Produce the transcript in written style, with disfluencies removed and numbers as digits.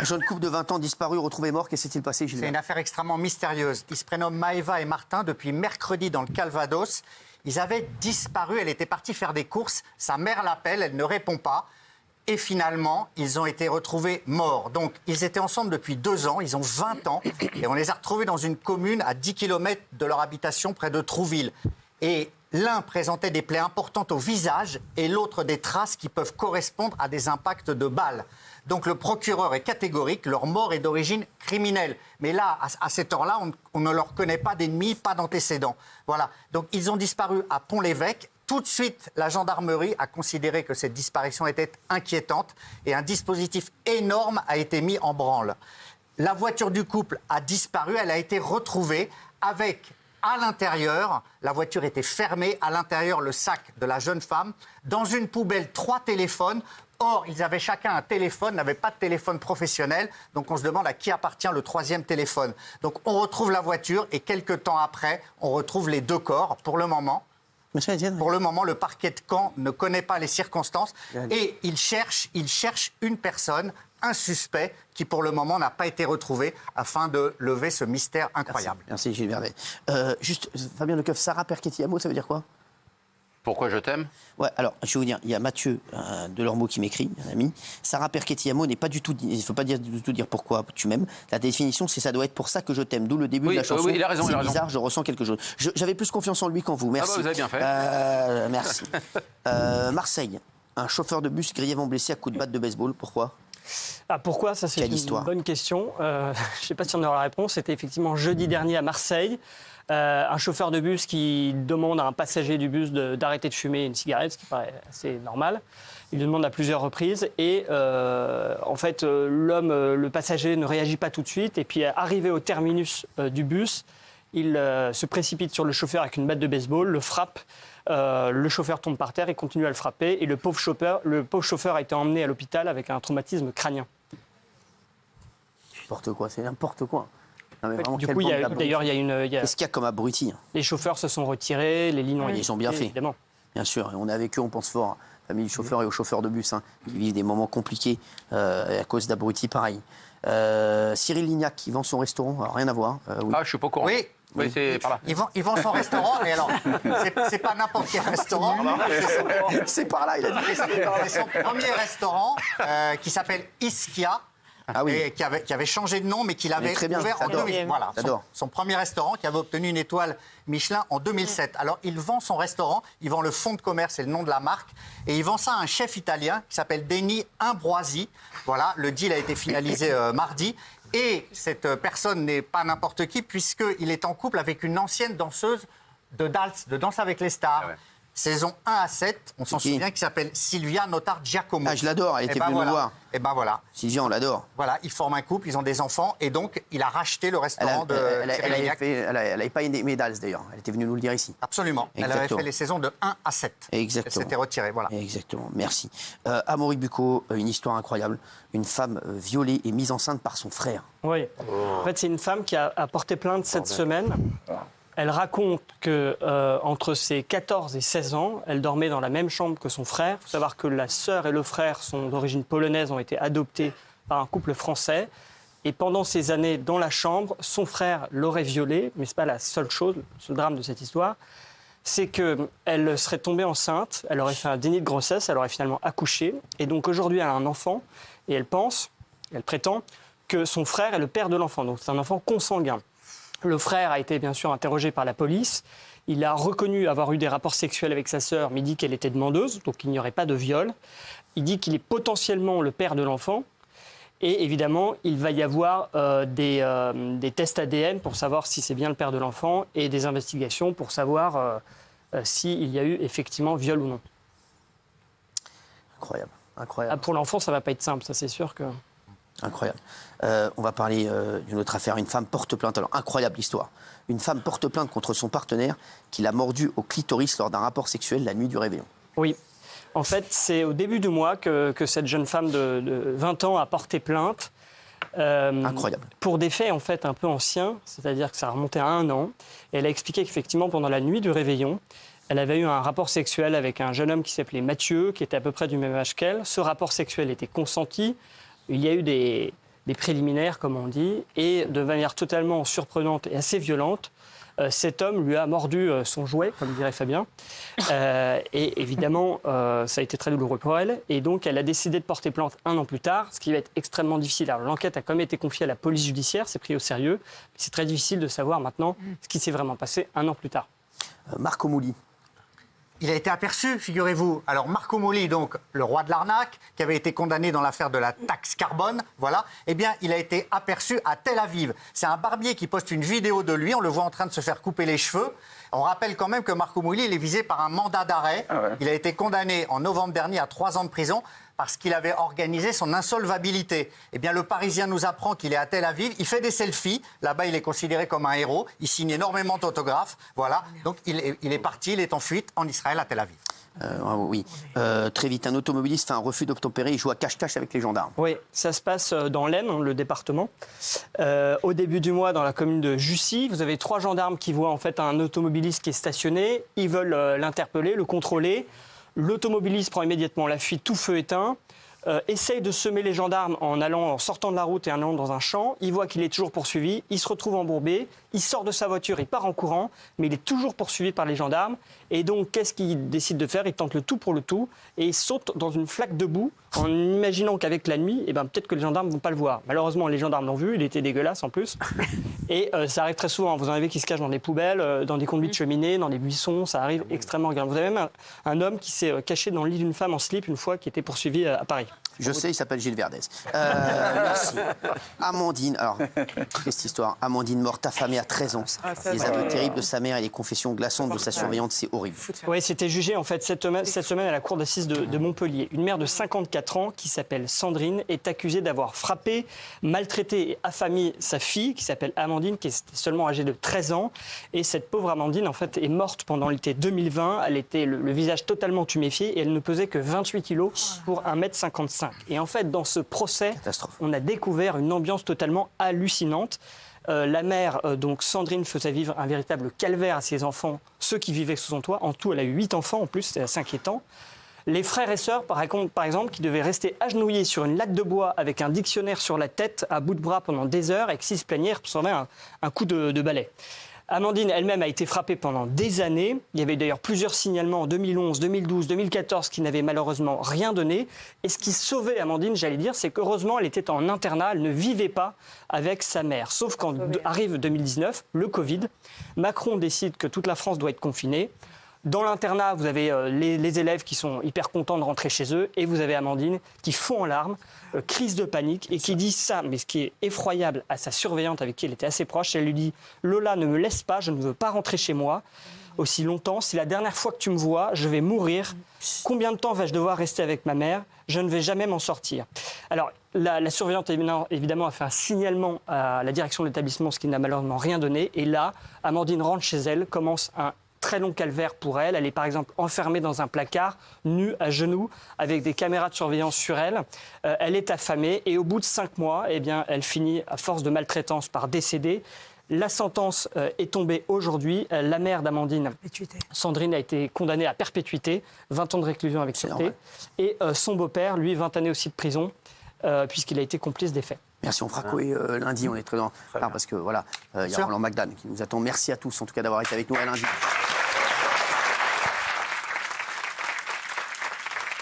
Un jeune couple de 20 ans disparu, retrouvé mort. Qu'est-ce qui s'est-il passé, Gilles? C'est une affaire extrêmement mystérieuse. Ils se prénomment Maëva et Martin depuis mercredi dans le Calvados. Ils avaient disparu. Elle était partie faire des courses. Sa mère l'appelle, elle ne répond pas. Et finalement, ils ont été retrouvés morts. Donc, ils étaient ensemble depuis 2 ans. Ils ont 20 ans. Et on les a retrouvés dans une commune à 10 km de leur habitation, près de Trouville. Et l'un présentait des plaies importantes au visage et l'autre des traces qui peuvent correspondre à des impacts de balles. Donc le procureur est catégorique, leur mort est d'origine criminelle. Mais là, à cette heure-là, on ne leur connaît pas d'ennemis, pas d'antécédents. Voilà. Donc ils ont disparu à Pont-l'Évêque. Tout de suite, la gendarmerie a considéré que cette disparition était inquiétante et un dispositif énorme a été mis en branle. La voiture du couple a disparu, elle a été retrouvée avec... À l'intérieur, la voiture était fermée. À l'intérieur, le sac de la jeune femme. Dans une poubelle, 3 téléphones. Or, ils avaient chacun un téléphone, n'avaient pas de téléphone professionnel. Donc, on se demande à qui appartient le 3e téléphone. Donc, on retrouve la voiture et quelques temps après, on retrouve les 2 corps. Pour le moment, le parquet de Caen ne connaît pas les circonstances et il cherche une personne, un suspect qui, pour le moment, n'a pas été retrouvé afin de lever ce mystère incroyable. Merci Gilles Vernet. Juste, Fabien Lecoeuf, Sarah Perchetti-Amo, ça veut dire quoi? Pourquoi je t'aime? Ouais, alors, je vais vous dire, il y a Mathieu Delormeau qui m'écrit, un ami. Sarah Perchetti-Amo n'est pas du tout... Il ne faut pas du tout dire pourquoi tu m'aimes. La définition, c'est ça doit être pour ça que je t'aime. D'où le début de la chanson. Oui, il a raison, c'est bizarre, je ressens quelque chose. J'avais plus confiance en lui qu'en vous. Merci. Ah bah, vous avez bien fait. Merci. Marseille, un chauffeur de bus grièvement blessé à coups de batte de baseball. Pourquoi? Pourquoi? Ça, c'est une bonne question. Je ne sais pas si on aura la réponse. C'était effectivement jeudi dernier à Marseille. Un chauffeur de bus qui demande à un passager du bus d'arrêter de fumer une cigarette, ce qui paraît assez normal. Il le demande à plusieurs reprises et en fait, le passager ne réagit pas tout de suite. Et puis, arrivé au terminus du bus, il se précipite sur le chauffeur avec une batte de baseball, le frappe. Le chauffeur tombe par terre et continue à le frapper. Et le pauvre chauffeur a été emmené à l'hôpital avec un traumatisme crânien. N'importe quoi, c'est n'importe quoi. Non, mais vraiment, du coup, d'ailleurs, il y a une... Qu'est-ce qu'il y a comme abruti? Les chauffeurs se sont retirés, les lignes ont été... Ils ont bien fait, évidemment. Bien sûr. Et on est avec eux, on pense fort, à la famille du chauffeur et aux chauffeurs de bus, qui vivent des moments compliqués à cause d'abrutis pareils. Cyril Lignac, qui vend son restaurant, alors, rien à voir. Oui. Ah, je suis pas au courant. Oui, c'est par là. Il vend son restaurant, mais alors, c'est pas n'importe quel restaurant. C'est par là, il a dit. C'est son premier restaurant qui s'appelle Ischia. Et qui avait changé de nom, mais qu'il avait ouvert en 2000. Voilà, son premier restaurant qui avait obtenu une étoile Michelin en 2007. Alors, il vend son restaurant, il vend le fonds de commerce, c'est le nom de la marque, et il vend ça à un chef italien qui s'appelle Denis Ambroisi. Voilà, le deal a été finalisé mardi. Et cette personne n'est pas n'importe qui, puisqu'il est en couple avec une ancienne danseuse de Danse avec les stars. Saison 1 à 7, on s'en souvient, qui s'appelle Sylvia Nottar-Giacomo. Ah, je l'adore, elle était venue nous voir. Et ben voilà. Sylvia, on l'adore. Voilà, ils forment un couple, ils ont des enfants, et donc il a racheté le restaurant Elle n'avait pas une médaille d'ailleurs, elle était venue nous le dire ici. Absolument, exactement. Elle avait fait les saisons de 1 à 7. Exactement. Elle s'était retirée, voilà. Exactement, merci. Amaury Bucco, une histoire incroyable. Une femme violée et mise enceinte par son frère. Oui, en fait c'est une femme qui a porté plainte cette semaine. Elle raconte qu'entre ses 14 et 16 ans, elle dormait dans la même chambre que son frère. Il faut savoir que la sœur et le frère sont d'origine polonaise, ont été adoptés par un couple français. Et pendant ces années dans la chambre, son frère l'aurait violée, mais ce n'est pas la seule chose, le seul drame de cette histoire. C'est qu'elle serait tombée enceinte, elle aurait fait un déni de grossesse, elle aurait finalement accouché. Et donc aujourd'hui, elle a un enfant et elle prétend que son frère est le père de l'enfant. Donc c'est un enfant consanguin. Le frère a été bien sûr interrogé par la police. Il a reconnu avoir eu des rapports sexuels avec sa sœur, mais il dit qu'elle était demandeuse, donc il n'y aurait pas de viol. Il dit qu'il est potentiellement le père de l'enfant. Et évidemment, il va y avoir des tests ADN pour savoir si c'est bien le père de l'enfant et des investigations pour savoir s'il y a eu effectivement viol ou non. Incroyable, incroyable. Pour l'enfant, ça ne va pas être simple, ça c'est sûr que... Incroyable. On va parler d'une autre affaire. Une femme porte plainte. Alors, incroyable l'histoire. Une femme porte plainte contre son partenaire qui l'a mordu au clitoris lors d'un rapport sexuel la nuit du réveillon. Oui. En fait, c'est au début du mois que cette jeune femme de 20 ans a porté plainte. Incroyable. Pour des faits en fait un peu anciens, c'est-à-dire que ça remontait à 1 an. Et elle a expliqué qu'effectivement, pendant la nuit du réveillon, elle avait eu un rapport sexuel avec un jeune homme qui s'appelait Mathieu, qui était à peu près du même âge qu'elle. Ce rapport sexuel était consenti. Il y a eu des des préliminaires, comme on dit, et de manière totalement surprenante et assez violente, cet homme lui a mordu son jouet, comme dirait Fabien. Et évidemment, ça a été très douloureux pour elle. Et donc, elle a décidé de porter plainte 1 an plus tard, ce qui va être extrêmement difficile. Alors, l'enquête a quand même été confiée à la police judiciaire, c'est pris au sérieux. Mais c'est très difficile de savoir maintenant ce qui s'est vraiment passé 1 an plus tard. Marco Mouli. Il a été aperçu, figurez-vous. Alors Marco Mouli, donc le roi de l'arnaque, qui avait été condamné dans l'affaire de la taxe carbone, voilà, eh bien, il a été aperçu à Tel Aviv. C'est un barbier qui poste une vidéo de lui, on le voit en train de se faire couper les cheveux. On rappelle quand même que Marco Mouli, il est visé par un mandat d'arrêt. Ah ouais. Il a été condamné en novembre dernier à 3 ans de prison parce qu'il avait organisé son insolvabilité. Eh bien, le Parisien nous apprend qu'il est à Tel Aviv, il fait des selfies. Là-bas, il est considéré comme un héros. Il signe énormément d'autographes. Voilà. Donc, il est parti, il est en fuite en Israël, à Tel Aviv. Oui. Très vite, un automobiliste fait un refus d'obtempérer. Il joue à cache-cache avec les gendarmes. Oui, ça se passe dans l'Aisne, le département. Au début du mois, dans la commune de Jussy, vous avez 3 gendarmes qui voient en fait un automobiliste qui est stationné. Ils veulent l'interpeller, le contrôler. L'automobiliste prend immédiatement la fuite, tout feu éteint. Essaye de semer les gendarmes en sortant de la route et en allant dans un champ. Il voit qu'il est toujours poursuivi. Il se retrouve embourbé. Il sort de sa voiture, il part en courant, mais il est toujours poursuivi par les gendarmes. Et donc, qu'est-ce qu'il décide de faire? Il tente le tout pour le tout et il saute dans une flaque de boue en imaginant qu'avec la nuit, peut-être que les gendarmes ne vont pas le voir. Malheureusement, les gendarmes l'ont vu. Il était dégueulasse en plus. Et ça arrive très souvent. Vous en avez qui se cachent dans des poubelles, dans des conduits de cheminée, dans des buissons. Ça arrive extrêmement régulièrement. Vous avez même un homme qui s'est caché dans le lit d'une femme en slip une fois qui était poursuivi à Paris. Je sais, il s'appelle Gilles Verdez. Merci. Amandine, alors, qu'est-ce cette histoire? Amandine morte, affamée à 13 ans. Les aveux terribles de sa mère et les confessions glaçantes de sa surveillante, c'est horrible. Oui, c'était jugé en fait cette semaine à la cour d'assises de Montpellier. Une mère de 54 ans qui s'appelle Sandrine est accusée d'avoir frappé, maltraité et affamé sa fille qui s'appelle Amandine, qui est seulement âgée de 13 ans. Et cette pauvre Amandine en fait est morte pendant l'été 2020. Elle était le visage totalement tuméfié et elle ne pesait que 28 kilos pour 1,55 m. Et en fait, dans ce procès, on a découvert une ambiance totalement hallucinante. La mère, donc Sandrine, faisait vivre un véritable calvaire à ses enfants, ceux qui vivaient sous son toit. En tout, elle a eu 8 enfants en plus, c'est assez inquiétant. Les frères et sœurs, par exemple, qui devaient rester agenouillés sur une latte de bois avec un dictionnaire sur la tête, à bout de bras pendant des heures, et qui s'y plaignaient pour sauver un coup de balai. Amandine elle-même a été frappée pendant des années. Il y avait d'ailleurs plusieurs signalements en 2011, 2012, 2014 qui n'avaient malheureusement rien donné. Et ce qui sauvait Amandine, j'allais dire, c'est qu'heureusement, elle était en internat, elle ne vivait pas avec sa mère. Sauf quand arrive 2019, le Covid, Macron décide que toute la France doit être confinée. Dans l'internat, vous avez les élèves qui sont hyper contents de rentrer chez eux et vous avez Amandine qui fond en larmes, crise de panique et qui dit ça, mais ce qui est effroyable à sa surveillante avec qui elle était assez proche, elle lui dit « Lola, ne me laisse pas, je ne veux pas rentrer chez moi aussi longtemps. C'est la dernière fois que tu me vois, je vais mourir. Combien de temps vais-je devoir rester avec ma mère? Je ne vais jamais m'en sortir. » Alors, la surveillante, évidemment, a fait un signalement à la direction de l'établissement, ce qui n'a malheureusement rien donné. Et là, Amandine rentre chez elle, commence un très long calvaire pour elle. Elle est par exemple enfermée dans un placard, nue, à genoux, avec des caméras de surveillance sur elle. Elle est affamée et au bout de 5 mois, elle finit, à force de maltraitance, par décéder. La sentence est tombée aujourd'hui. La mère d'Amandine, Sandrine, a été condamnée à perpétuité, 20 ans de réclusion avec sûreté. Et son beau-père, lui, 20 années aussi de prison, puisqu'il a été complice des faits. Merci, on fera quoi lundi, on est très dans... parce que voilà, il y a Roland Magdan qui nous attend. Merci à tous en tout cas d'avoir été avec nous à lundi.